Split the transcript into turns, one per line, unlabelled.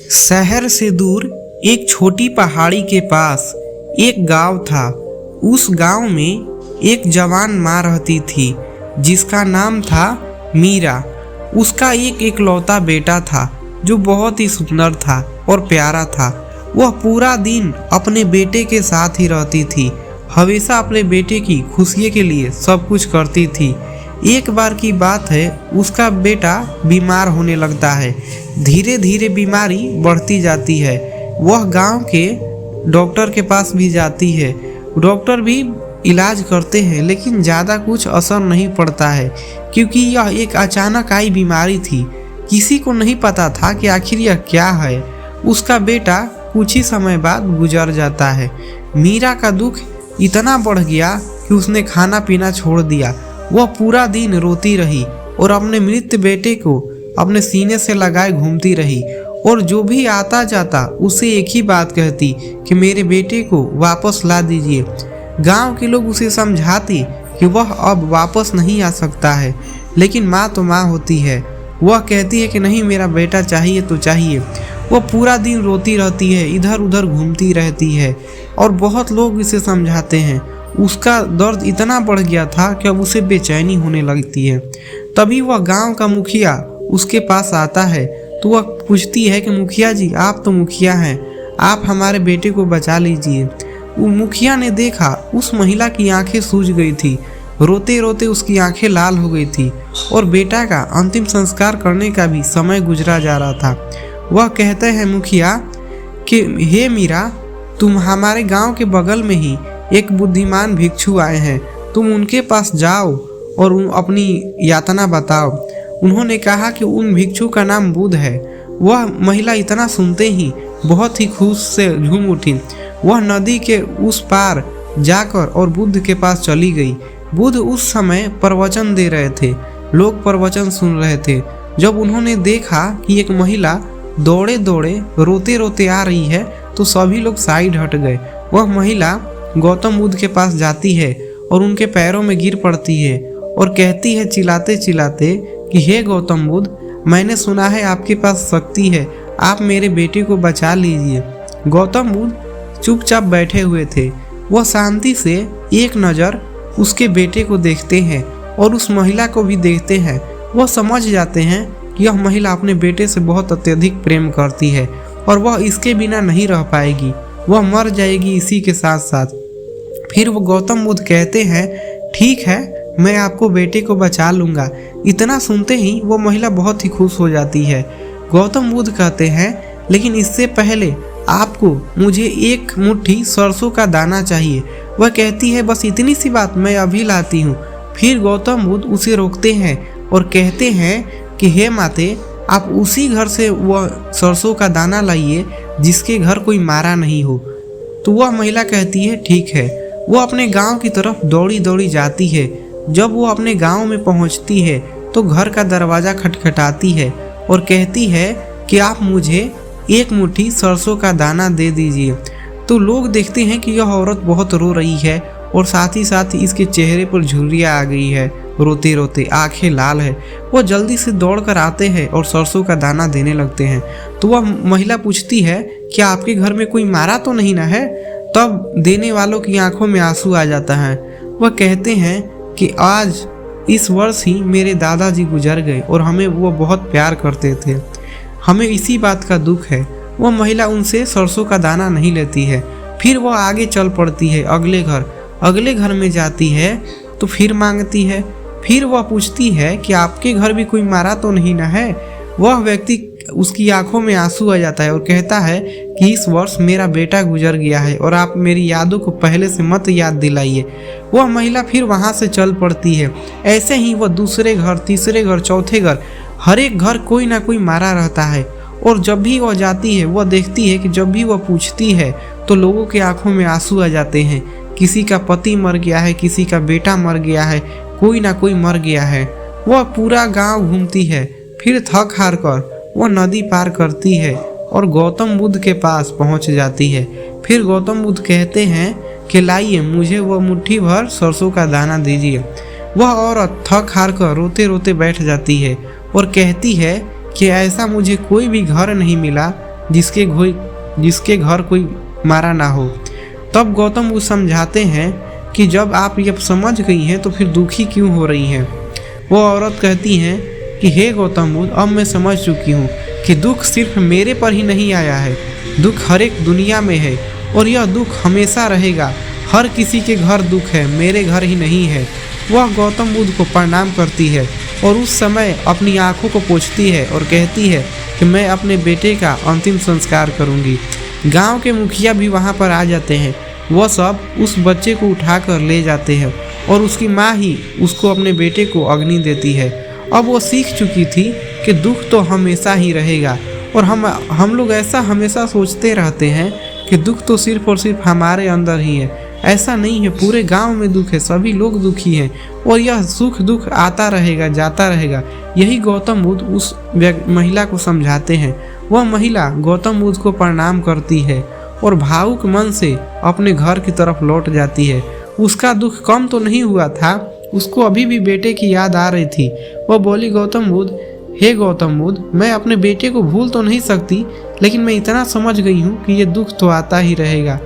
शहर से दूर एक छोटी पहाड़ी के पास एक गांव था। उस गांव में एक जवान माँ रहती थी जिसका नाम था मीरा। उसका एक इकलौता बेटा था जो बहुत ही सुंदर था और प्यारा था। वह पूरा दिन अपने बेटे के साथ ही रहती थी, हमेशा अपने बेटे की खुशी के लिए सब कुछ करती थी। एक बार की बात है, उसका बेटा बीमार होने लगता है। धीरे धीरे बीमारी बढ़ती जाती है। वह गांव के डॉक्टर के पास भी जाती है। डॉक्टर भी इलाज करते हैं लेकिन ज़्यादा कुछ असर नहीं पड़ता है क्योंकि यह एक अचानक आई बीमारी थी। किसी को नहीं पता था कि आखिर यह क्या है। उसका बेटा कुछ ही समय बाद गुजर जाता है। मीरा का दुख इतना बढ़ गया कि उसने खाना पीना छोड़ दिया। वह पूरा दिन रोती रही और अपने मृत बेटे को अपने सीने से लगाए घूमती रही और जो भी आता जाता उसे एक ही बात कहती कि मेरे बेटे को वापस ला दीजिए। गांव के लोग उसे समझाते कि वह अब वापस नहीं आ सकता है, लेकिन माँ तो माँ होती है। वह कहती है कि नहीं, मेरा बेटा चाहिए तो चाहिए। वह पूरा दिन रोती रहती है, इधर उधर घूमती रहती है और बहुत लोग इसे समझाते हैं। उसका दर्द इतना बढ़ गया था कि अब उसे बेचैनी होने लगती है। तभी वह गांव का मुखिया उसके पास आता है तो वह पूछती है कि मुखिया जी, आप तो मुखिया हैं, आप हमारे बेटे को बचा लीजिए। वो मुखिया ने देखा उस महिला की आंखें सूज गई थी। रोते रोते उसकी आंखें लाल हो गई थी और बेटा का अंतिम संस्कार करने का भी समय गुजरा जा रहा था। वह कहते हैं मुखिया कि हे मीरा, तुम हमारे गांव के बगल में ही एक बुद्धिमान भिक्षु आए हैं, तुम उनके पास जाओ और अपनी यातना बताओ। उन्होंने कहा कि उन भिक्षु का नाम बुद्ध है। वह महिला इतना सुनते ही बहुत ही खुश से झूम उठी। वह नदी के उस पार जाकर और बुद्ध के पास चली गई। बुद्ध उस समय प्रवचन दे रहे थे, लोग प्रवचन सुन रहे थे। जब उन्होंने देखा कि एक महिला दौड़े दौड़े रोते रोते आ रही है तो सभी लोग साइड हट गए। वह महिला गौतम बुद्ध के पास जाती है और उनके पैरों में गिर पड़ती है और कहती है चिल्लाते चिल्लाते कि हे गौतम बुद्ध, मैंने सुना है आपके पास शक्ति है, आप मेरे बेटे को बचा लीजिए। गौतम बुद्ध चुपचाप बैठे हुए थे। वह शांति से एक नज़र उसके बेटे को देखते हैं और उस महिला को भी देखते हैं। वह समझ जाते हैं कि यह महिला अपने बेटे से बहुत अत्यधिक प्रेम करती है और वह इसके बिना नहीं रह पाएगी, वह मर जाएगी इसी के साथ साथ। फिर वो गौतम बुद्ध कहते हैं ठीक है, मैं आपको बेटे को बचा लूँगा। इतना सुनते ही वो महिला बहुत ही खुश हो जाती है। गौतम बुद्ध कहते हैं लेकिन इससे पहले आपको मुझे एक मुट्ठी सरसों का दाना चाहिए। वह कहती है बस इतनी सी बात, मैं अभी लाती हूँ। फिर गौतम बुद्ध उसे रोकते हैं और कहते हैं कि हे माते, आप उसी घर से वह सरसों का दाना लाइए जिसके घर कोई मारा नहीं हो। तो वह महिला कहती है ठीक है। वो अपने गांव की तरफ दौड़ी दौड़ी जाती है। जब वो अपने गांव में पहुंचती है तो घर का दरवाज़ा खटखटाती है और कहती है कि आप मुझे एक मुट्ठी सरसों का दाना दे दीजिए। तो लोग देखते हैं कि यह औरत बहुत रो रही है और साथ ही साथ इसके चेहरे पर झुर्रियाँ आ गई है, रोते रोते आंखें लाल है। वो जल्दी से दौड़ कर आते हैं और सरसों का दाना देने लगते हैं। तो वह महिला पूछती है क्या आपके घर में कोई मारा तो नहीं ना है? तब देने वालों की आंखों में आंसू आ जाता है। वह कहते हैं कि आज इस वर्ष ही मेरे दादाजी गुजर गए और हमें वो बहुत प्यार करते थे, हमें इसी बात का दुख है। वह महिला उनसे सरसों का दाना नहीं लेती है। फिर वह आगे चल पड़ती है, अगले घर में जाती है तो फिर मांगती है। फिर वह पूछती है कि आपके घर भी कोई मारा तो नहीं ना है? वह व्यक्ति, उसकी आंखों में आंसू आ जाता है और कहता है कि इस वर्ष मेरा बेटा गुजर गया है और आप मेरी यादों को पहले से मत याद दिलाइए। वह महिला फिर वहाँ से चल पड़ती है। ऐसे ही वह दूसरे घर, तीसरे घर, चौथे घर, हर एक घर कोई ना कोई मारा रहता है। और जब भी वह जाती है वह देखती है कि जब भी वह पूछती है तो लोगों के आंखों में आंसू आ जाते हैं। किसी का पति मर गया है, किसी का बेटा मर गया है, कोई ना कोई मर गया है। वह पूरा गांव घूमती है। फिर थक हार कर वह नदी पार करती है और गौतम बुद्ध के पास पहुंच जाती है। फिर गौतम बुद्ध कहते हैं कि लाइए, मुझे वह मुट्ठी भर सरसों का दाना दीजिए। वह औरत थक हार कर रोते रोते बैठ जाती है और कहती है कि ऐसा मुझे कोई भी घर नहीं मिला जिसके घर कोई मारा ना हो। तब गौतम बुद्ध समझाते हैं कि जब आप ये समझ गई हैं तो फिर दुखी क्यों हो रही हैं। वो औरत कहती हैं कि हे गौतम बुद्ध, अब मैं समझ चुकी हूँ कि दुख सिर्फ मेरे पर ही नहीं आया है, दुख हर एक दुनिया में है और यह दुख हमेशा रहेगा। हर किसी के घर दुख है, मेरे घर ही नहीं है। वह गौतम बुद्ध को प्रणाम करती है और उस समय अपनी आंखों को पोंछती है और कहती है कि मैं अपने बेटे का अंतिम संस्कार करूंगी। गांव के मुखिया भी वहां पर आ जाते हैं। वह सब उस बच्चे को उठाकर ले जाते हैं और उसकी माँ ही उसको अपने बेटे को अग्नि देती है। अब वो सीख चुकी थी कि दुख तो हमेशा ही रहेगा और हम लोग ऐसा हमेशा सोचते रहते हैं कि दुख तो सिर्फ और सिर्फ हमारे अंदर ही है। ऐसा नहीं है, पूरे गांव में दुख है, सभी लोग दुखी हैं और यह सुख दुख आता रहेगा, जाता रहेगा। यही गौतम बुद्ध उस महिला को समझाते हैं। वह महिला गौतम बुद्ध को प्रणाम करती है और भावुक मन से अपने घर की तरफ लौट जाती है। उसका दुख कम तो नहीं हुआ था, उसको अभी भी बेटे की याद आ रही थी। वह बोली, गौतम बुद्ध, हे गौतम बुद्ध, मैं अपने बेटे को भूल तो नहीं सकती, लेकिन मैं इतना समझ गई हूँ कि ये दुख तो आता ही रहेगा।